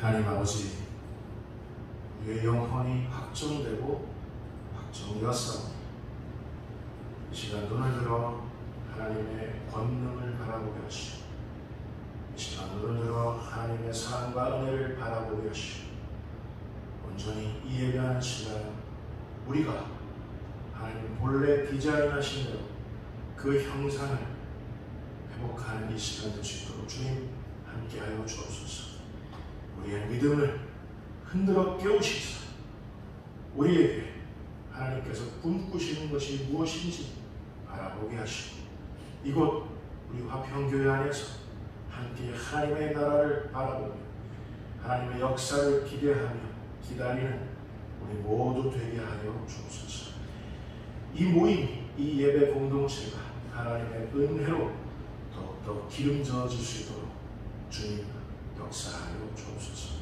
하나님 아버지, 우리의 영혼이 확정되고 확정되었사오니 이 시간 눈을 들어 하나님의 권능을 바라보게 하시고, 이 시간 눈을 들어 하나님의 사랑과 은혜를 바라보게 하시고, 온전히 이 예배하는 시간 우리가 하나님 본래 디자인하신 대로 그 형상을 회복하는 이 시간 될 수 있도록 주님 함께하여 주옵소서. 우리의 믿음을 흔들어 깨우시사 우리에게 하나님께서 꿈꾸시는 것이 무엇인지 바라보게 하시고, 이곳 우리 화평교회 안에서 함께 하나님의 나라를 바라보며 하나님의 역사를 기대하며 기다리는 우리 모두 되게 하여 주옵소서. 이 모임, 이 예배 공동체가 하나님의 은혜로 더욱더 기름져질 수 있도록 주님 역사하여 주옵소서.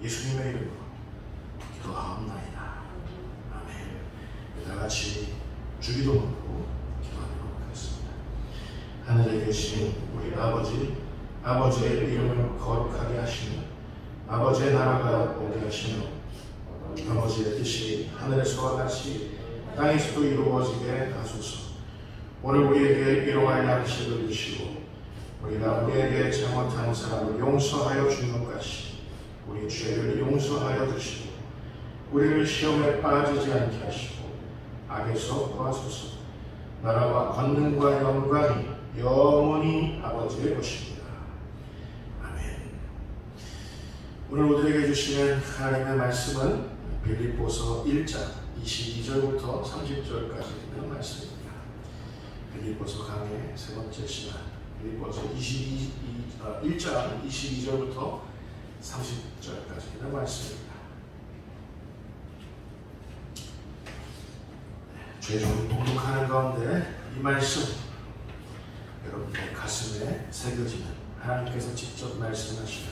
예수님의 이름으로 기도하옵나이다. 아멘. 다같이 주기도문으로 기도하도록 하겠습니다. 하늘에 계신 우리 아버지, 아버지의 이름을 거룩하게 하시며 아버지의 나라가 오게 하시며 아버지의 뜻이 하늘에서와 같이 땅에서도 이루어지게 하소서. 오늘 우리에게 일용할 양식을 주시고 우리가 우리에게 잘못한 사람을 용서하여 준 것 같이 우리 죄를 용서하여 주시고 우리를 시험에 빠지지 않게 하시고 악에서 구하소서. 나라와 권능과 영광이 영원히 아버지의 것입니다. 아멘. 오늘 우리에게 주시는 하나님의 말씀은 빌립보서 1장 22절부터 30절까지 있는 말씀입니다. 빌립보서 강의 세 번째 시간, 빌립보서 1장 22절부터 30절까지 있는 말씀입니다. 죄종을 통독하는 가운데 이 말씀 여러분의 가슴에 새겨지는 하나님께서 직접 말씀하시는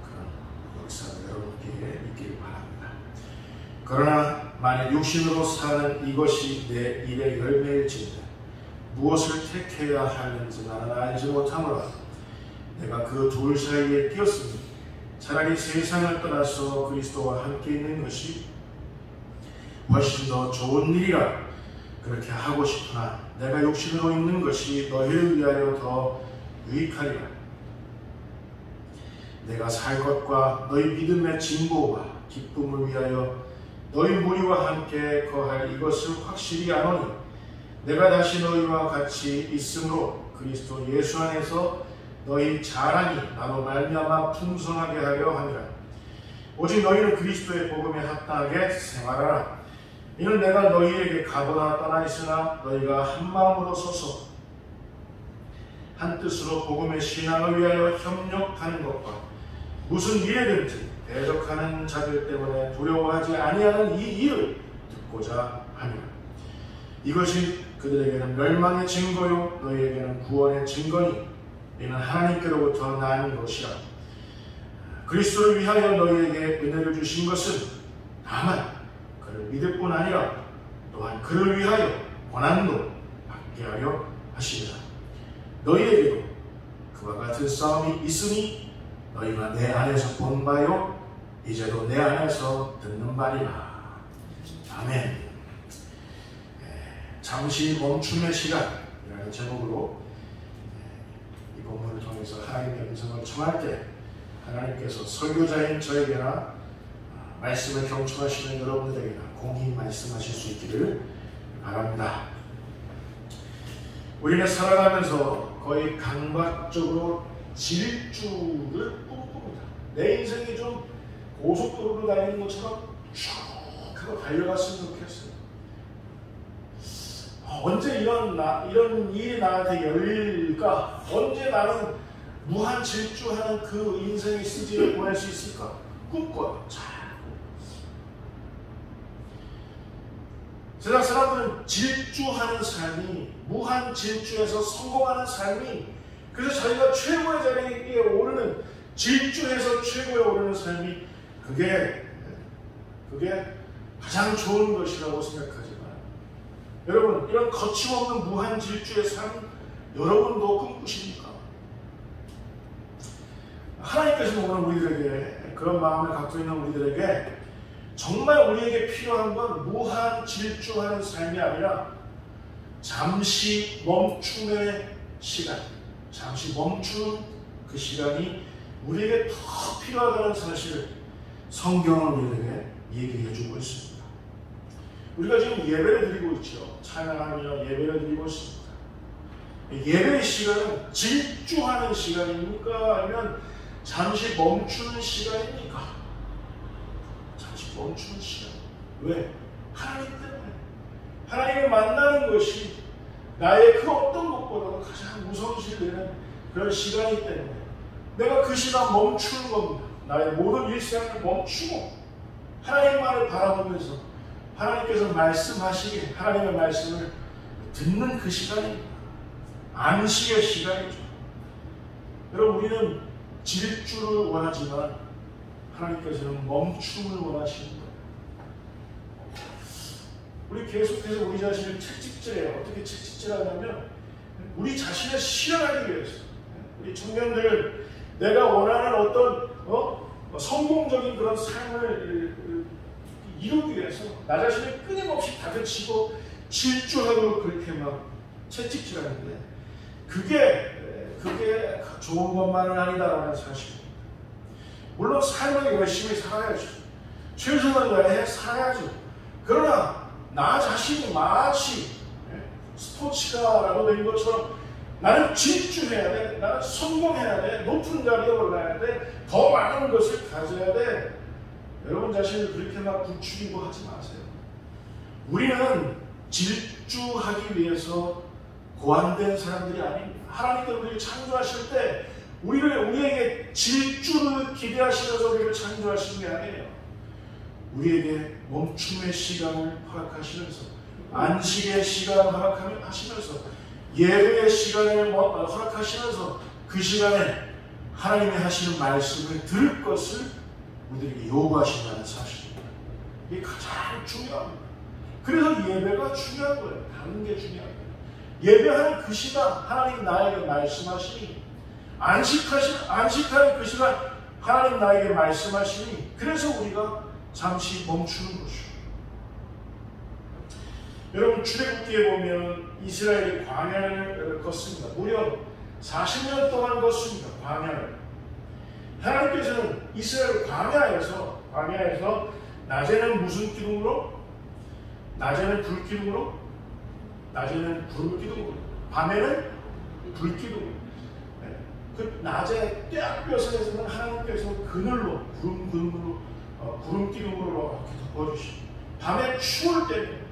그런 역사가 여러분께 있기를 바랍니다. 그러나 만일 육신으로 사는 이것이 내 일의 열매일진데 무엇을 택해야 하는지 나는 알지 못하노라. 내가 그 둘 사이에 끼었으니 차라리 세상을 떠나서 그리스도와 함께 있는 것이 훨씬 더 좋은 일이라 그렇게 하고 싶으나 내가 육신으로 있는 것이 너희를 위하여 더 유익하리라. 내가 살 것과 너희 믿음의 진보와 기쁨을 위하여 너희 무리와 함께 거할 이것을 확실히 아노니 내가 다시 너희와 같이 있으므로 그리스도 예수 안에서 너희 자랑이 나로 말미암아 풍성하게 하려 함이라. 오직 너희는 그리스도의 복음에 합당하게 생활하라. 이는 내가 너희에게 가보나 떠나 있으나 너희가 한 마음으로 서서 한 뜻으로 복음의 신앙을 위하여 협력하는 것과 무슨 일에든지 대적하는 자들 때문에 두려워하지 아니하는 이 일을 듣고자 하니라. 이것이 그들에게는 멸망의 증거요 너희에게는 구원의 증거니 이는 하나님께로부터 나는 것이라. 그리스도를 위하여 너희에게 은혜를 주신 것은 다만 그를 믿을 뿐 아니라 또한 그를 위하여 고난도 받게 하려 하시리라. 너희에게도 그와 같은 싸움이 있으니 너희가 내 안에서 본 바요 이제도 내 안에서 듣는 바니라. 아멘. 잠시 멈춤의 시간이라는 제목으로 이 본문을 통해서 하나님의 음성을 청할 때 하나님께서 설교자인 저에게나 말씀을 경청하시는 여러분들에게나 공히 말씀하실 수 있기를 바랍니다. 우리는 살아가면서 거의 강박적으로 질주를 꿈꿉니다. 내 인생이 좀 고속도로로 다니는 것처럼 쭉 하고 달려갔으면 좋겠어요. 언제 이런 일이 나한테 열릴까? 언제 나는 무한 질주하는 그 인생의 시즌을 보낼 수 있을까? 꿈꿔요. 세상 사람들은 질주하는 삶이, 무한 질주해서 성공하는 삶이, 그래서 자기가 최고의 자리에 오르는, 질주해서 최고에 오르는 삶이 그게 가장 좋은 것이라고 생각하지만, 여러분, 이런 거침없는 무한 질주의 삶 여러분도 꿈꾸십니까? 하나님께서는 오늘 우리들에게 그런 마음을 갖고 있는 우리들에게 정말 우리에게 필요한 건 무한 질주하는 삶이 아니라 잠시 멈춤의 시간, 잠시 멈추는 그 시간이 우리에게 더 필요하다는 사실을 성경은 우리에게 얘기해 주고 있습니다. 우리가 지금 예배를 드리고 있죠. 찬양하며 예배를 드리고 있습니다. 예배의 시간은 질주하는 시간입니까? 아니면 잠시 멈추는 시간입니까? 잠시 멈추는 시간. 왜? 하나님 때문에. 하나님을 만나는 것이 나의 그 어떤 것보다도 가장 우선시되는 그런 시간이기 때문에 내가 그 시간 멈추는 겁니다. 나의 모든 일상을 멈추고 하나님만을 바라보면서 하나님께서 말씀하시게 하나님의 말씀을 듣는 그 시간입니다. 안식의 시간이죠. 여러분, 우리는 질주를 원하지만 하나님께서는 멈춤을 원하십니다. 우리 계속해서 우리 자신을 채찍질해요. 어떻게 채찍질하냐면 우리 자신을 실현하기 위해서. 우리 청년들, 내가 원하는 어떤 성공적인 그런 삶을 이루기 위해서 나 자신을 끊임없이 다그치고 질주하고 그렇게 막 채찍질하는데 그게 좋은 것만은 아니다라는 사실입니다. 물론 삶을 열심히 살아야죠. 최선을 다해 살아야죠. 그러나 나 자신이 마치 스포츠카라고 된 것처럼 나는 질주해야 돼, 나는 성공해야 돼, 높은 자리에 올라야 돼, 더 많은 것을 가져야 돼. 여러분 자신을 그렇게 막 부추기고 하지 마세요. 우리는 질주하기 위해서 고안된 사람들이 아닙니다. 하나님께서 우리를 창조하실 때 우리에게 질주를 기대하시면서 우리를 창조하신 게 아니에요. 우리에게 멈춤의 시간을 허락하시면서 안식의 시간을 허락하시면서 예배의 시간을 허락하시면서 그 시간에 하나님이 하시는 말씀을 들을 것을 우리에게 요구하신다는 사실입니다. 이게 가장 중요합니다. 그래서 예배가 중요한 거예요. 다른 게 중요한 거예요. 예배하는 그 시간 하나님 나에게 말씀하시니 안식하는 그 시간 하나님 나에게 말씀하시니 그래서 우리가 잠시 멈추는 것이죠. 여러분 출애굽기에 보면 이스라엘이 광야를 걷습니다. 무려 40년 동안 걷습니다. 광야를. 하나님께서는 이스라엘 광야에서 낮에는 무슨 기둥으로? 낮에는 불기둥으로, 낮에는 구름기둥으로, 밤에는 불기둥으로. 그 낮에 떼약볕에서는 하나님께서 그늘로, 구름기둥으로 이렇게 덮어주시고, 밤에 추울 때는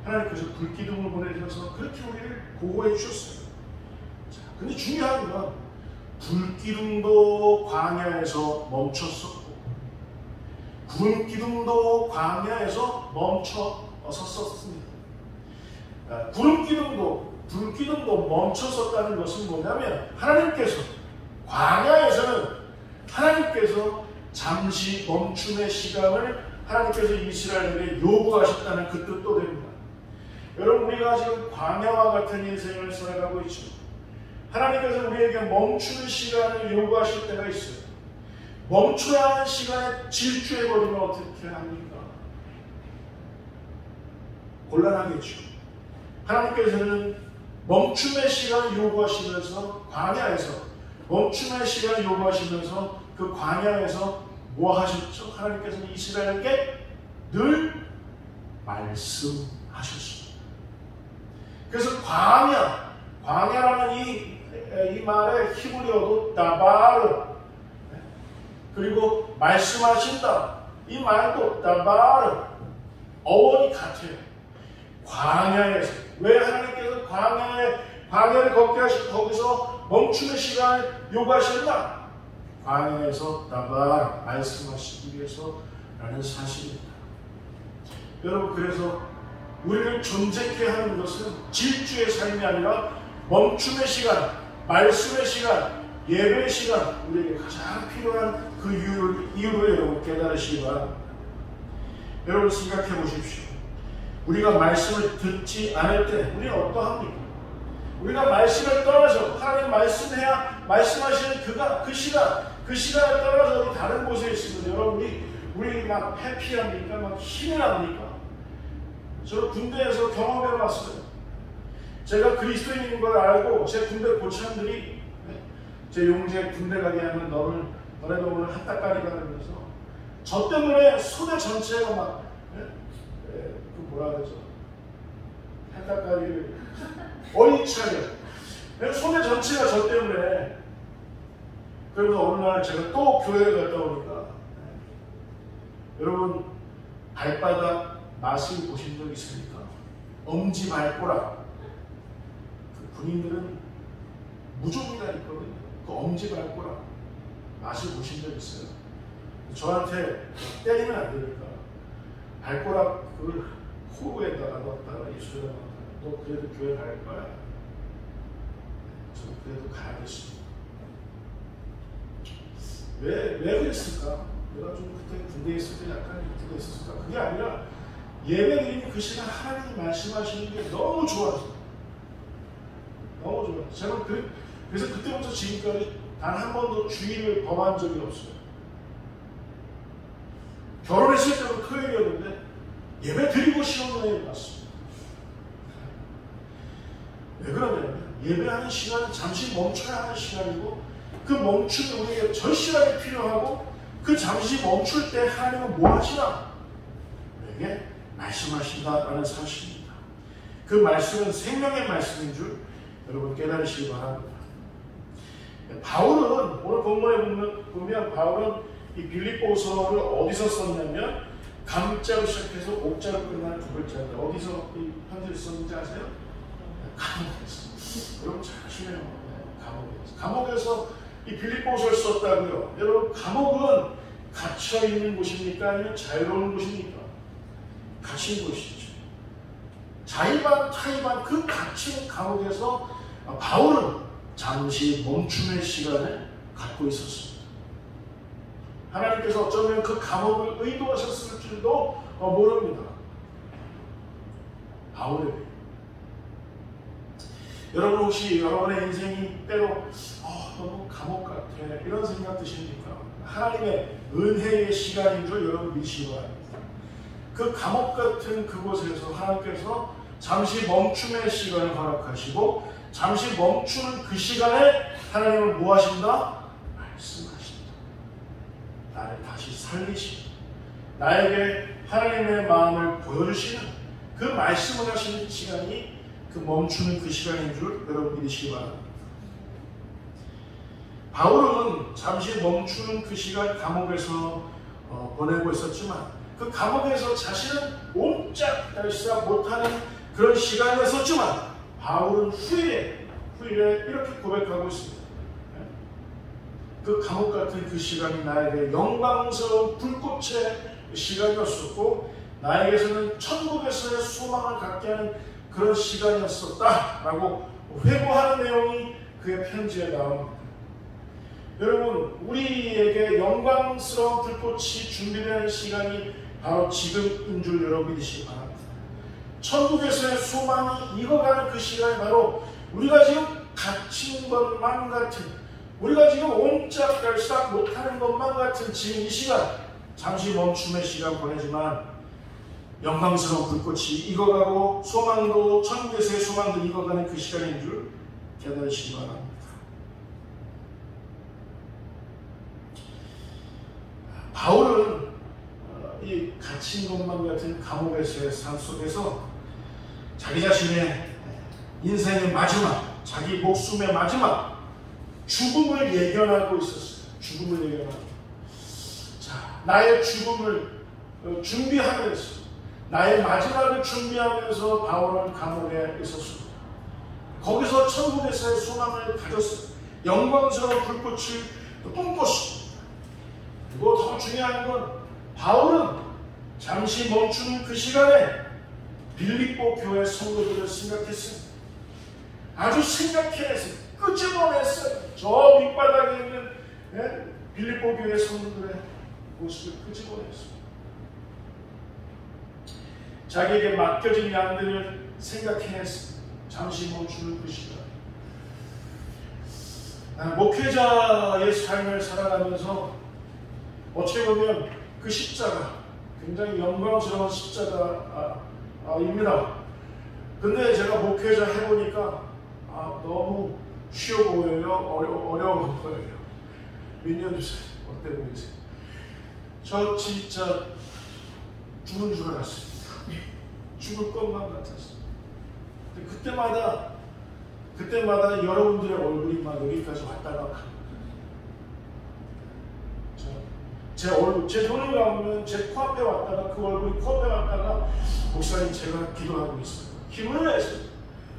하나님께서 불기둥을 보내셔서 그렇게 우리를 보호해 주셨어요. 자, 근데 중요한 건 불기둥도 광야에서 멈췄었고 구름기둥도 광야에서 멈춰 섰습니다. 구름기둥도 불기둥도 멈춰섰다는 것은 뭐냐면 광야에서는 하나님께서 잠시 멈춤의 시간을 하나님께서 이스라엘에게 요구하셨다는 그 뜻도 됩니다. 여러분 우리가 지금 광야와 같은 인생을 살아가고 있죠. 하나님께서 우리에게 멈추는 시간을 요구하실 때가 있어요. 멈춰야 하는 시간에 질주해버리면 어떻게 합니까? 곤란하겠죠. 하나님께서는 멈춤의 시간을 요구하시면서 광야에서 멈춤의 시간을 요구하시면서 그 광야에서 뭐 하셨죠? 하나님께서는 이스라엘에게 늘 말씀하셨습니다. 그래서 광야라는 이 말의 히브리어도 다바르, 그리고 말씀하신다 이 말도 다바르, 어원이 같아요. 광야에서 왜 하나님께서 광야를 걷게 하시고 거기서 멈추는 시간을 요구하셨나? 광야에서 다바르 말씀하시기 위해서라는 사실입니다. 여러분 그래서 우리를 존재케 하는 것은 질주의 삶이 아니라 멈춤의 시간, 말씀의 시간, 예배의 시간, 우리에게 가장 필요한 그 이유를 여러분 깨달으시기 바랍니다. 여러분 생각해 보십시오. 우리가 말씀을 듣지 않을 때 우리는 어떠합니까? 우리가 말씀을 떠나서 하나님 말씀하시는 그 시간, 그 시간에 따라서 어디 다른 곳에 있으면 여러분 우리 막 해피합니까? 막 힘이 납니까? 저는 군대에서 경험해봤어요. 제가 그리스도인인 걸 알고 제 군대 고참들이 제 용제 군대 가게 하면 너네도 오늘 한따까리가 그러면서 저 때문에 소대 전체가 막 그 뭐라 그러죠? 한따까리를 어이차게 소대 전체가 저 때문에. 그래서 어느 날 제가 또 교회에 갔다 오니까 여러분 발바닥 맛을 보신 적 있습니까? 엄지 발가락. 그 군인들은 무좀이가 있거든요. 그 엄지 발가락 맛을 보신 적 있어요? 저한테 때리면 안 되니까 발가락 그 호루에다가 넣었다가 입술에 넣었다가 너 그래도 교회 갈 거야? 저는 그래도 가야겠습니다. 왜 그랬을까? 내가 좀 그때 군대에 있을 때 약간 그게 있었을까? 그게 아니라 예배드리는 그 시간 하나님이 말씀하시는 게 너무 좋아서 너무 좋아서 제가 그래서 그때부터 지금까지 단 한 번도 주의를 범한 적이 없어요. 결혼했을 때도 토요일이었는데 예배 드리고 시험을 왔습니다. 왜 그러냐면 예배하는 시간은 잠시 멈춰야 하는 시간이고 그 멈춤이 우리에게 절실하게 필요하고 그 잠시 멈출 때 하나님은 뭐 하시나? 우리에게 말씀하신다라는 사실입니다. 그 말씀은 생명의 말씀인 줄 여러분 깨달으시기 바랍니다. 바울은 오늘 본문에 보면 바울은 이 빌립보서를 어디서 썼냐면 감자로 시작해서 옥자로 끝나는 두 글자인데 어디서 이 편지를 썼는지 아세요? 감옥에서. 여러분 잘 아시네요. 감옥에서 이 빌립보서를 썼다고요. 여러분 감옥은 갇혀 있는 곳입니까? 아니면 자유로운 곳입니까? 갇힌 곳이죠. 자의반 타의반 그 갇힌 감옥에서 바울은 잠시 멈춤의 시간을 갖고 있었습니다. 하나님께서 어쩌면 그 감옥을 의도하셨을 줄도 모릅니다. 바울에게. 여러분 혹시 여러분의 인생이 때로 너무 감옥 같아 이런 생각 드십니까? 하나님의 은혜의 시간인 줄 여러분 믿으시기 바랍니다. 그 감옥 같은 그곳에서 하나님께서 잠시 멈춤의 시간을 허락하시고 잠시 멈추는 그 시간에 하나님은 뭐 하신다? 말씀하신다. 나를 다시 살리시고 나에게 하나님의 마음을 보여주시는 그 말씀을 하시는 시간이 그 멈추는 그 시간인 줄 여러분 믿으시기 바랍니다. 바울은 잠시 멈추는 그 시간 감옥에서 보내고 있었지만 그 감옥에서 자신은 옴짝달싹 못하는 그런 시간이었지만 바울은 후일에 이렇게 고백하고 있습니다. 그 감옥 같은 그 시간이 나에게 영광스러운 불꽃의 시간이었었고 나에게서는 천국에서의 소망을 갖게 하는 그런 시간이었었다라고 회고하는 내용이 그의 편지에 나옵니다. 여러분 우리에게 영광스러운 불꽃이 준비되는 시간이 바로 지금인 줄 여러분 믿으시기 바랍니다. 천국에서의 소망이 익어가는 그 시간이 바로 우리가 지금 갇힌 것만 같은 우리가 지금 옴짝달싹 못하는 것만 같은 지금 이 시간 잠시 멈춤의 시간 보내지만 영광스러운 불꽃이 익어가고 소망도 천국에서의 소망도 익어가는 그 시간인 줄 깨달으시기 바랍니다. 바울은 이 갇힌 것만 같은 감옥에서의 삶 속에서 자기 자신의 인생의 마지막, 자기 목숨의 마지막 죽음을 예견하고 있었어요. 죽음을 예견하고. 자, 나의 죽음을 준비하면서 나의 마지막을 준비하면서 바울은 감옥에 있었습니다. 거기서 천국에서의 소망을 가졌어요. 영광스러운 불꽃을 뿜었습니다. 그리고 더 중요한 건 바울은 잠시 멈추는 그 시간에 빌립보 교회 성도들을 생각했습니다. 아주 생각해냈어요. 끄집어냈어요. 저 밑바닥에 있는 빌립보 교회 성도들의 모습을 끄집어냈습니다. 자기에게 맡겨진 양들을 생각해냈습니다. 잠시 멈추는 그 시간. 목회자의 삶을 살아가면서 어떻게 보면 그 십자가, 굉장히 영광스러운 십자가입니다. 근데 제가 목회자 해보니까 너무 쉬워 보여요? 어려워 보여요? 민년 주세요. 어때 보이세요? 저 진짜 죽은 줄 알았어요. 죽을 것만 같았어요. 그때마다 여러분들의 얼굴이 막 여기까지 왔다가 갑니다. 제 얼굴, 제 눈을 감으면 제 코앞에 왔다가 그 얼굴이 코앞에 왔다가 목사님 제가 기도하고 있어요. 힘을 내세요.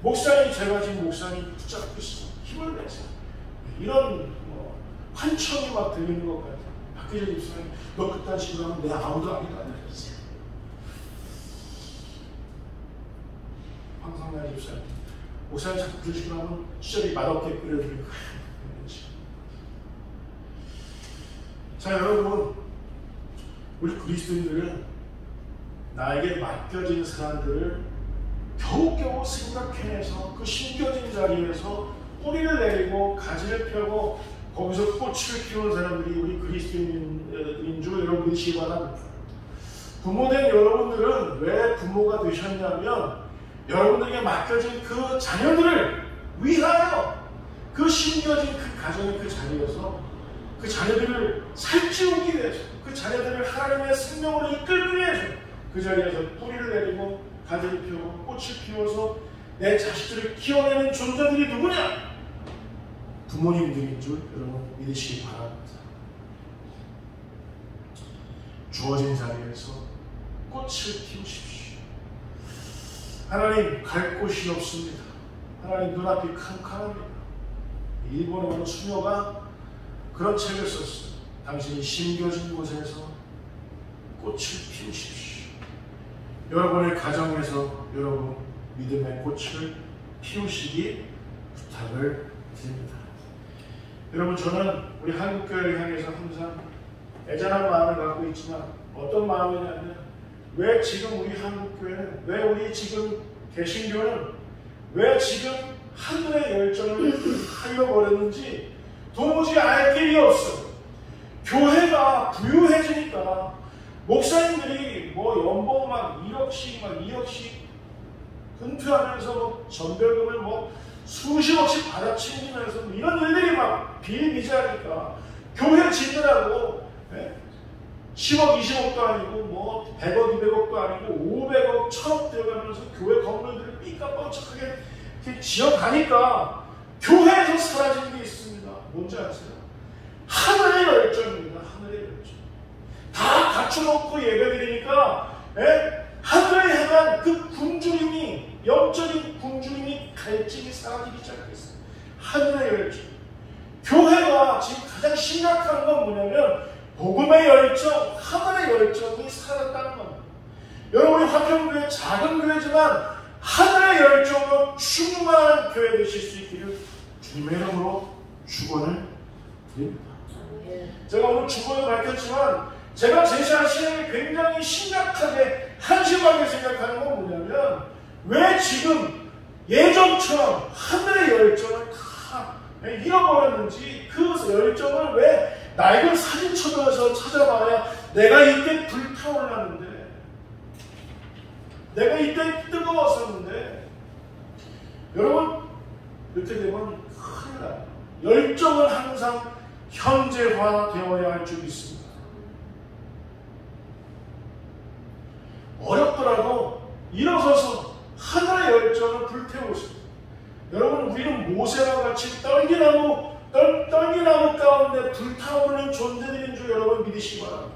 목사님 제가 지금 목사님 붙잡고 있어요. 힘을 내세요. 이런 환청이 막 들리는 것 같아요. 박기재 집사님 너 그딴 식으로 하면 내 아무도 아니다. 황성남 집사님 목사님 자꾸 그러시고 나면 수저리 맛없게 끓여드리고 자 여러분, 우리 그리스도인들은 나에게 맡겨진 사람들을 겨우겨우 생각해내서 그 심겨진 자리에서 뿌리를 내리고 가지를 펴고 거기서 꽃을 피우는 사람들이 우리 그리스도인인 줄 여러분 믿으시기 바랍니다. 부모된 여러분들은 왜 부모가 되셨냐면 여러분들에게 맡겨진 그 자녀들을 위하여 그 심겨진 그 가정의 그 자리에서 그 자녀들을 살찌우기 위해서 그 자녀들을 하나님의 생명으로 이끌기 위해서 그 자리에서 뿌리를 내리고 가지를 피우고 꽃을 피워서 내 자식들을 키워내는 존재들이 누구냐? 부모님들인 줄 여러분 믿으시기 바랍니다. 주어진 자리에서 꽃을 피우십시오. 하나님 갈 곳이 없습니다. 하나님 눈앞이 캄캄합니다. 일본의 어느 수녀가 그런 책을 썼어요. 당신이 심겨진 곳에서 꽃을 피우십시오. 여러분의 가정에서 여러분 믿음의 꽃을 피우시기 부탁을 드립니다. 여러분 저는 우리 한국교회를 향해서 항상 애잔한 마음을 갖고 있지만 어떤 마음이냐면 왜 지금 우리 한국교회는, 왜 우리 지금 개신교는 왜 지금 하늘의 열정을 하려버렸는지 도무지 알 길이 없어요. 교회가 부유해지니까 목사님들이 연봉 막 1억씩 막 2억씩 은퇴하면서 전별금을 수십억씩 받아치우면서 이런 일들이 막 비일비재하니까 교회 짓느라고 10억, 20억도 아니고 100억, 200억도 아니고 500억, 1000억 들어가면서 교회 건물들을 삐까뻔쩍하게 지어가니까 교회에서 사라진 게 있습니다. 뭔지 아세요? 하늘의 열정입니다. 하늘의 열정. 다 갖춰놓고 예배드리니까 하늘에 향한 그 굶주림이, 영적인 굶주림이 갈증이 사라지기 시작했어요. 하늘의 열정. 교회가 지금 가장 심각한 건 뭐냐면 복음의 열정, 하늘의 열정이 사라졌다는 겁니다. 여러분이 화평교회 작은 교회지만 하늘의 열정으로 충만한 교회 되실 수 있기를 주님의 이름으로 축원을 드립니다. 제가 오늘 축원을 밝혔지만 제가 제 자신을 굉장히 심각하게 한심하게 생각하는 건 뭐냐면 왜 지금 예전처럼 하늘의 열정을 다 잃어버렸는지, 그 열정을 왜 낡은 사진첩에서 찾아봐야 내가 이때 불타올랐는데, 내가 이때 뜨거웠었는데, 여러분 이렇게 되면 큰일 나요. 열정은 항상 현재화되어야 할 줄 믿습니다. 어렵더라도 일어서서 하나의 열정을 불태우세요. 여러분 우리는 모세와 같이 떨기나무 가운데 불타오르는 존재들인 줄 여러분 믿으시기 바랍니다.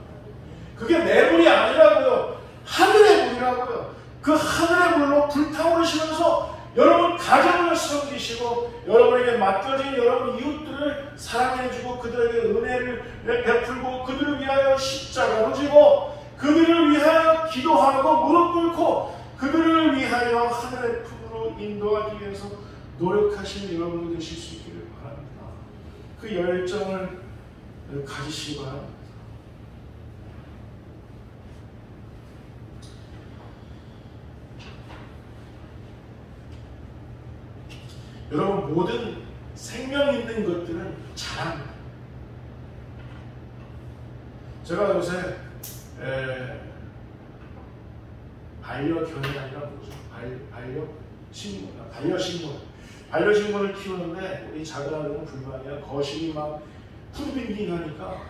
그게 내 불이 아니라고요. 하늘의 불이라고요. 그 하늘의 불로 불타오르시면서 여러분 가정을 섬기시고 여러분에게 맡겨진 여러분 이웃들을 사랑해주고 그들에게 은혜를 베풀고 그들을 위하여 십자가로 지고 그들을 위하여 기도하고 무릎 꿇고 그들을 위하여 하늘의 품으로 인도하기 위해서 노력하시는 여러분들 되실 수 있기를 바랍니다. 그 열정을 가지시기 바랍니다. 여러분 모든 생명 있는 것들은 자랍니다. 제가 요새 반려견이 아니라 뭐죠? 반려식물을 키우는데 우리 작은 아들은 불만이야. 거실이 막 푸르빙빙하니까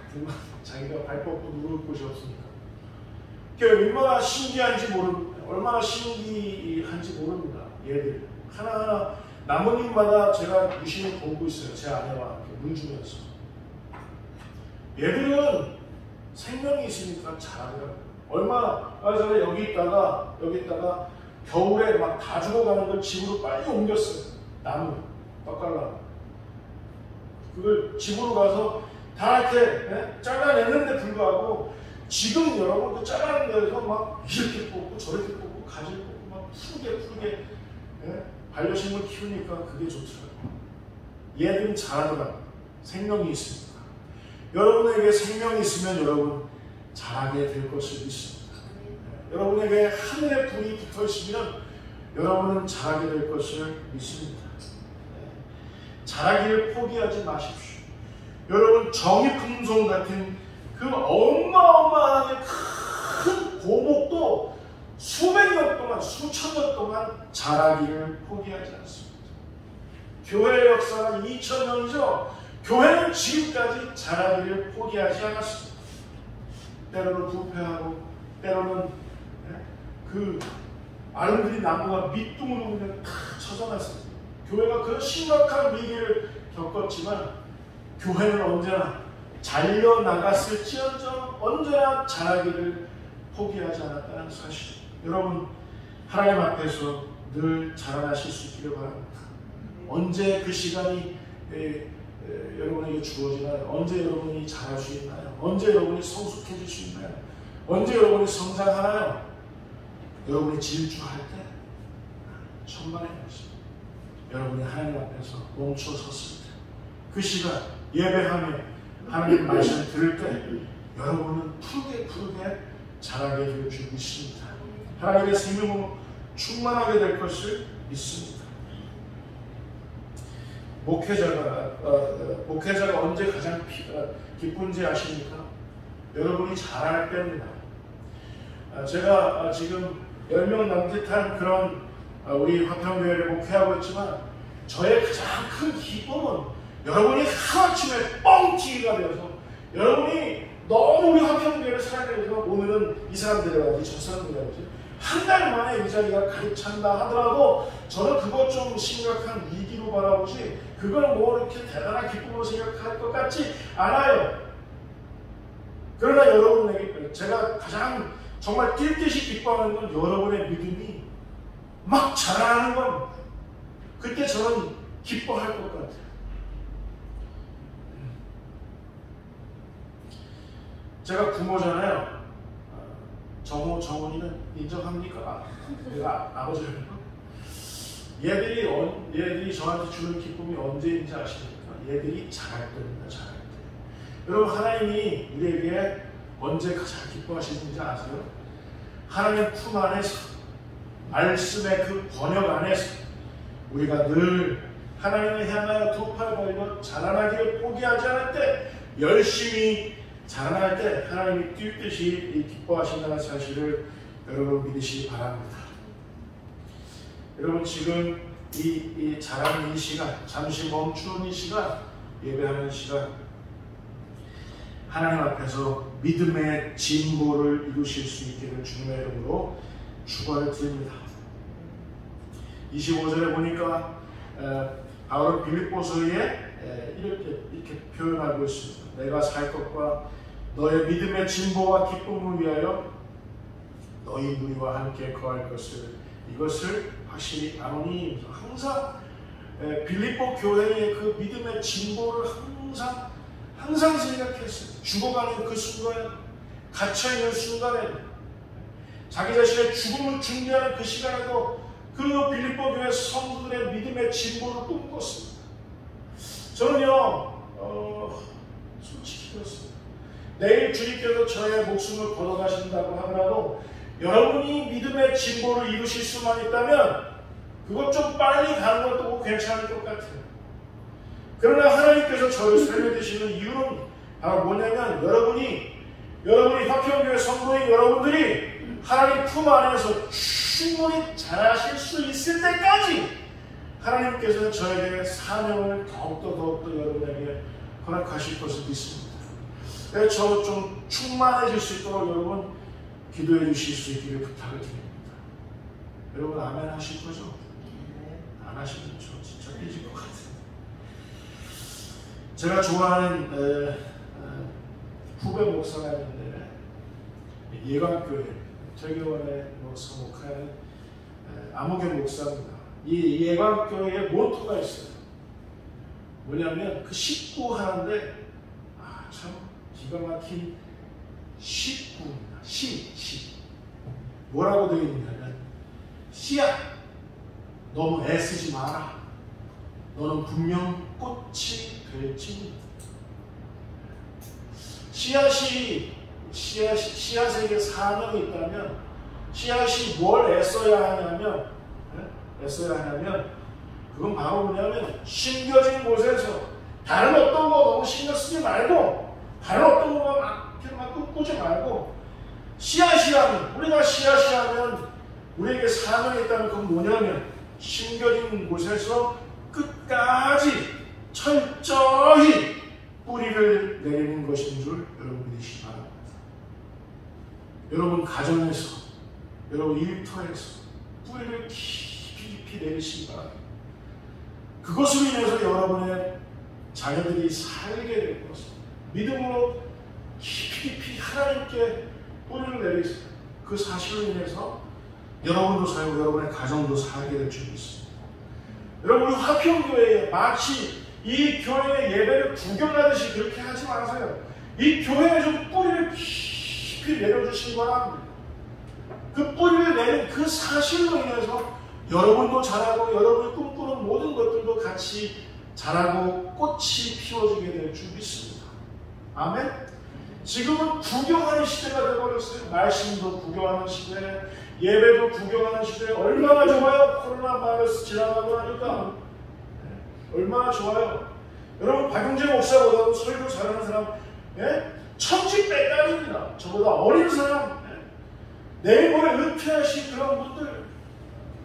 자기가 발 뻗고 누울 곳이 없으니까. 그게 얼마나 신기한지 모릅니다. 얘들 하나하나 나뭇잎마다 제가 유심히 보고 있어요. 제 아내와 함께 물 주면서. 얘들은 생명이 있으니까 자라더라고요. 얼마나 전에 여기 있다가 겨울에 막 다 죽어가는 걸 집으로 빨리 옮겼어요. 나무, 떡갈나무. 그걸 집으로 가서 다 이렇게 잘라냈는데 불구하고 지금 여러분 그 잘라낸 데에서 막 이렇게 뽑고 저렇게 뽑고 가지를 뽑고 막 푸르게 반려식물 키우니까 그게 좋더라고요. 얘들은 자라더라고요. 생명이 있으니까. 여러분에게 생명이 있으면 여러분 자라게 될 것을 믿습니다. 여러분에게 하늘의 불이 붙어 있으면 여러분은 자라게 될 것을 믿습니다. 자라기를 포기하지 마십시오. 여러분 정의품종 같은 그 어마어마하게 큰 고목도 수백 년 동안, 수천 년 동안 자라기를 포기하지 않습니다. 교회의 역사가 2000년이죠. 교회는 지금까지 자라기를 포기하지 않았습니다. 때로는 부패하고 때로는 그 아름드리 나무가 밑둥으로 그냥 탁 쳐져났습니다. 교회가 그런 심각한 위기를 겪었지만 교회는 언제나 잘려나갔을지언정 언제나 자라기를 포기하지 않았다는 사실. 여러분 하나님 앞에서 늘 자라나실 수 있기를 바랍니다. 언제 그 시간이 여러분에게 주어지나요? 언제 여러분이 자랄 수 있나요? 언제 여러분이 성숙해질 수 있나요? 언제 여러분이 성장하나요? 여러분이 질주할 때 천만의 말씀. 여러분이 하나님 앞에서 멈춰 섰을 때 그 시간 예배하며 하나님 말씀 들을 때 여러분은 푸르게 자라게 될 줄 믿습니다. 하나님의 생명으로 충만하게 될 것을 믿습니다. 목회자가 언제 가장 기쁜지 아십니까? 여러분이 잘할 때입니다. 제가 지금 10명 남짓한 그런 우리 화평교회를 목회하고 있지만 저의 가장 큰 기쁨은 여러분이 하루아침에 뻥 튀기가 되어서 여러분이 너무 우리 화평교회를 사랑해서 오늘은 이 사람 데려가지 저 사람 데려가지 한 달 만에 이 자리가 가득 찬다 하더라도 저는 그거 좀 심각한 위기로 바라보지 그걸 뭐 이렇게 대단한 기쁨으로 생각할 것 같지 않아요. 그러나 여러분에게 제가 가장 정말 뛸 듯이 기뻐하는 건 여러분의 믿음이 막 자라나는 겁니다. 그때 저는 기뻐할 것 같아요. 제가 부모잖아요. 정훈이는 인정합니까? 내가 아버지입니까? 얘들이 저한테 주는 기쁨이 언제인지 아십니까? 얘들이 자랄 때입니다. 자랄 때. 여러분 하나님이 우리에게 언제 가장 기뻐하시는지 아세요? 하나님 품 안에서 말씀의 그 번역 안에서 우리가 늘 하나님을 향하여 두 팔 벌려 자라나기를 포기하지 않을 때 열심히 자라날 때 하나님이 뛸 듯이 기뻐하신다는 사실을 여러분 믿으시기 바랍니다. 여러분 지금 이 자라는 이 시간, 잠시 멈추는 이 시간, 예배하는 시간 하나님 앞에서 믿음의 진보를 이루실 수 있기를 주님의 이름으로 축원을 드립니다. 25절에 보니까 바울은 빌립보서에 이렇게 표현하고 있습니다. 내가 살 것과 너의 믿음의 진보와 기쁨을 위하여 너희 무리와 함께 거할 것을 이것을 확실히 아노니. 항상 빌립보 교회의 그 믿음의 진보를 항상 생각했어요. 죽어가는 그 순간에, 갇혀있는 순간에, 자기 자신의 죽음을 준비하는 그 시간에도 그 빌립보 교회 성도들의 믿음의 진보를 꿈꿨습니다. 저는요 솔직히 그렇습니다. 내일 주님께서 저의 목숨을 걷어가신다고 하더라도 여러분이 믿음의 진보를 이루실 수만 있다면 그것 좀 빨리 가는 것도 괜찮을 것 같아요. 그러나 하나님께서 저를 살려주시는 이유는 바로 뭐냐면 여러분이 화평교회 성도인 여러분들이 하나님 품 안에서 충분히 잘하실 수 있을 때까지 하나님께서 저에게 사명을 더욱더 여러분에게 허락하실 것을 믿습니다. 그래서 저 좀 충만해질 수 있도록 여러분 기도해 주실 수 있기를 부탁을 드립니다. 여러분 아멘 하실 거죠? 안 하시면 저 진짜 삐질 것 같아요. 제가 좋아하는 후배 목사가 있는데 예관교회 퇴교원에 서목한 아무개 목사입니다. 이 예관교회의 모토가 있어요. 뭐냐면 그 식구 하는데 참 기가 막힌 식구입니다. 뭐라고 되어 있냐면 씨야 너무 애쓰지 마라. 너는 분명 꽃이 될지. 씨앗에게 사명이 있다면 씨앗이 뭘 애써야 하냐면 그건 바로 뭐냐면 심겨진 곳에서 다른 어떤 거 너무 신경 쓰지 말고 다른 어떤 거 막 꾸지 말고 우리가 씨앗이 하면 우리에게 사명이 있다면 그건 뭐냐면 심겨진 곳에서 끝까지 철저히 뿌리를 내리는 것인 줄 여러분 믿으시기 바랍니다. 여러분 가정에서 여러분 일터에서 뿌리를 깊이 내리시기 바랍니다. 그것으로 인해서 여러분의 자녀들이 살게 될 것입니다. 믿음으로 깊이 하나님께 뿌리를 내리세요. 그 사실로 인해서 여러분도 살고 여러분의 가정도 살게 될 줄 믿습니다. 여러분 화평교회에 마치 이 교회의 예배를 구경하듯이 그렇게 하지 마세요. 이 교회에 좀 뿌리를 깊이 내려주시기 바랍니다. 그 뿌리를 내린 그 사실로 인해서 여러분도 자라고 여러분이 꿈꾸는 모든 것들도 같이 자라고 꽃이 피워지게 될 줄 믿습니다. 아멘? 지금은 구경하는 시대가 되어버렸어요. 말씀도 구경하는 시대, 예배도 구경하는 시대. 얼마나 좋아요. 코로나 바이러스 지나가고 하니까 얼마나 좋아요. 여러분 박용재 목사보다도 설교 잘하는 사람 천지백갈입니다. 저보다 어린 사람, 내일 모레 은퇴하신 그런 분들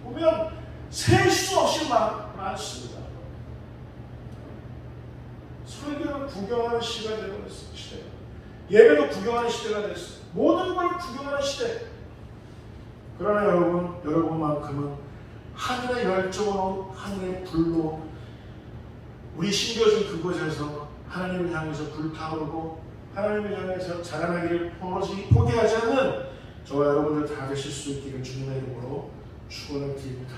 보면 셀 수 없이 많습니다. 설교를 구경하는 시대가 되어버렸어요. 시대. 예배도 구경하는 시대가 됐어요. 모든 걸 구경하는 시대. 그러나 여러분만큼은 하늘의 열정으로 하늘의 불로 우리 심겨진 그곳에서 하나님을 향해서 불타오르고 하나님을 향해서 자라나기를 포기하지 않는 저와 여러분들 다 되실 수 있기를 주님의 이름으로 축원을 드립니다.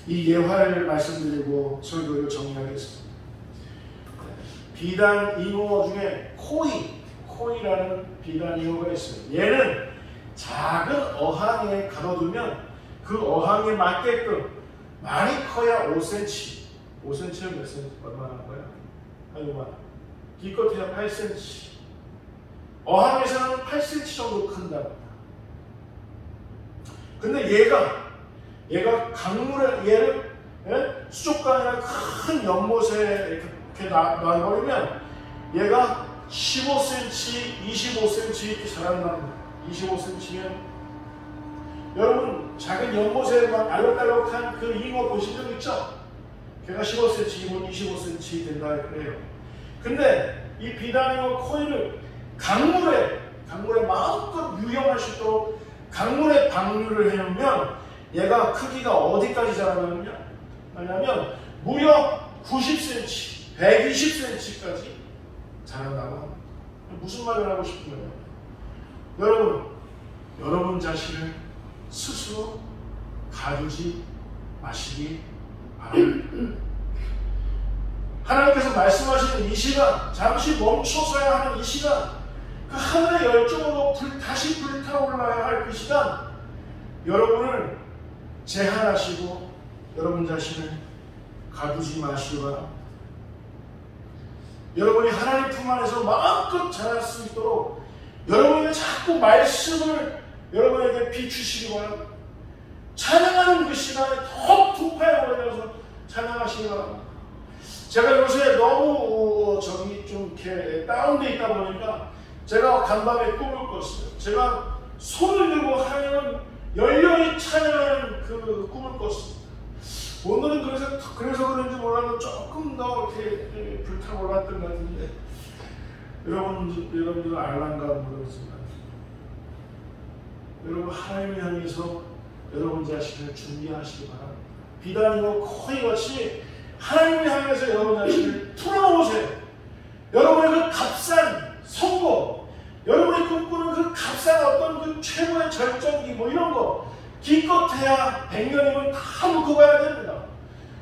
이 예화를 말씀드리고 설교를 정리하겠습니다. 비단 잉어 중에 코이라는 비단 잉어가 있어요. 얘는 작은 어항에 가둬두면 그 어항에 맞게끔 많이 커야 5cm. 5cm는 몇 cm? 얼마나 한 거야? 얼마나? 기껏해야 8cm. 어항에서는 8cm 정도 큰답니다. 근데 얘가 강물에 얘를 수족관이나 큰 연못에 이렇게 놔버리면 얘가 15cm, 25cm 이렇게 자란답니다. 25cm면 여러분 작은 연못에 막 알록달록한 그 잉어 보신 적 있죠? 걔가 15cm이면 25cm 된다 그래요. 근데 이 비단잉어 코이를 강물에 마음껏 유영할 수 있도록 강물에 방류를 해놓으면 얘가 크기가 어디까지 자라냐면 무려 90cm, 120cm까지 자란다고 합니다. 무슨 말을 하고 싶은 거예요? 여러분 자신을 스스로 가두지 마시기 바랍니다. 하나님께서 말씀하시는 이 시간, 잠시 멈춰서야 하는 이 시간, 그 하늘의 열정으로 다시 불타올라야 할 그 시간, 여러분을 제한하시고 여러분 자신을 가두지 마시기 바랍니다. 여러분이 하나님 품 안에서 마음껏 자랄 수 있도록 여러분이 자꾸 말씀을 여러분에게 비추시기 바랍니다. 찬양하는 그 시간에 더 두파에 걸려서 찬양하시기 바랍니다. 제가 요새 너무 좀 이렇게 다운돼 있다 보니까 제가 간밤에 꿈을 꿨어요. 제가 손을 들고 하나님을 열렬히 찬양하는 그 꿈을 꿨습니다. 오늘은 그래서 그런지 몰라도 조금 더 이렇게 불타올랐던 것 같은데 여러분들 알란가 모르겠지만 여러분 하나님을 향해서 여러분 자신을 준비하시기 바랍니다. 비단이고 코이같이 하나님을 향해서 여러분 자신을 풀어놓으세요. 여러분의 그 값싼 성공, 여러분이 꿈꾸는 그 값싼 어떤 그 최고의 절정기 뭐 이런 거 기껏해야 100년이면 다 놓고 가야 됩니다.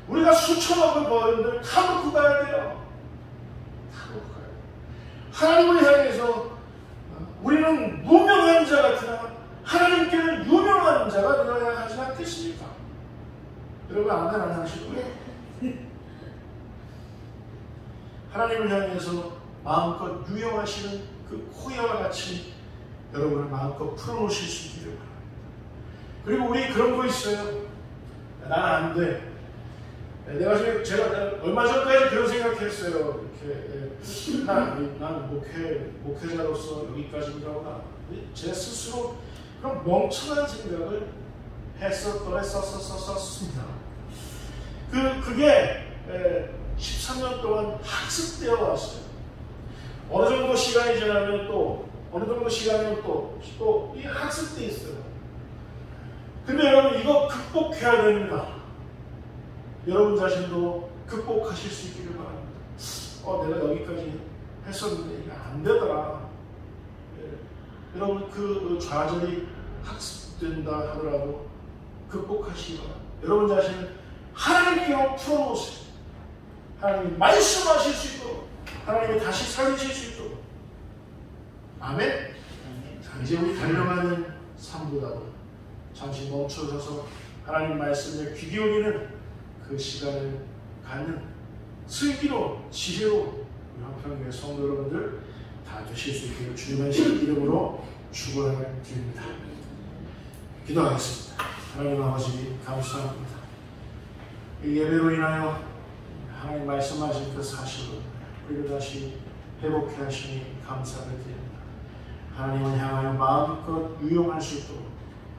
우리가 수천억을 버는데 다 놓고 가야 돼요. 다 놓고 가야 돼요. 하나님을 향해서 우리는 무명한 자 같으나 하나님께는 유명한 자가 되어야 하지 않겠습니까? 여러분 아멘 안 하시고요. 하나님을 향해서 마음껏 유용하시는 그 코야와 같이 여러분을 마음껏 풀어놓으실 수 있기를 바랍니다. 그리고 우리 그런 거 있어요. 나는 안 돼. 제가 얼마 전까지 그런 생각했어요. 이렇게 난 목회자로서 여기까지인가 제 스스로 그런 멍청한 생각을 했었습니다. 그게 13년 동안 학습되어 왔어요. 어느 정도 시간이 지나면 또 이 학습돼 있어요. 근데 여러분 이거 극복해야 됩니다. 여러분 자신도 극복하실 수 있기를 바랍니다. 내가 여기까지 했었는데 이게 안 되더라. 여러분 그 좌절이 학습된다 하더라도 극복하시기 바랍니다. 여러분 자신을 하나님께로 풀어놓으세요. 하나님이 말씀하실 수 있도록 하나님이 다시 살리실 수 있도록. 아멘. 자, 이제 우리 달려가는 삶보다도 잠시 멈춰서서 하나님 말씀에 귀 기울이는 그 시간을 갖는 슬기로 지혜로 우리 한평교회 성도 여러분들 다 되실 수 있기를 주님의 이름으로 축원을 드립니다. 기도하겠습니다. 하나님 아버지 감사합니다. 이 예배로 인하여 하나님 말씀하신 그 사실을 우리를 다시 회복해 하시니 감사를 드립니다. 하나님을 향하여 마음껏 유용할 수 있도록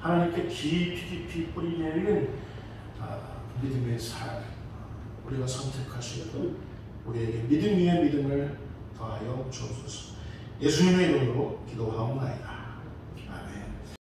하나님께 깊이 뿌리 내리는 믿음의 삶 우리가 선택할 수 있도록 우리에게 믿음 위에 믿음을 더하여 주옵소서. 예수님의 이름으로 기도하옵나이다. 아멘.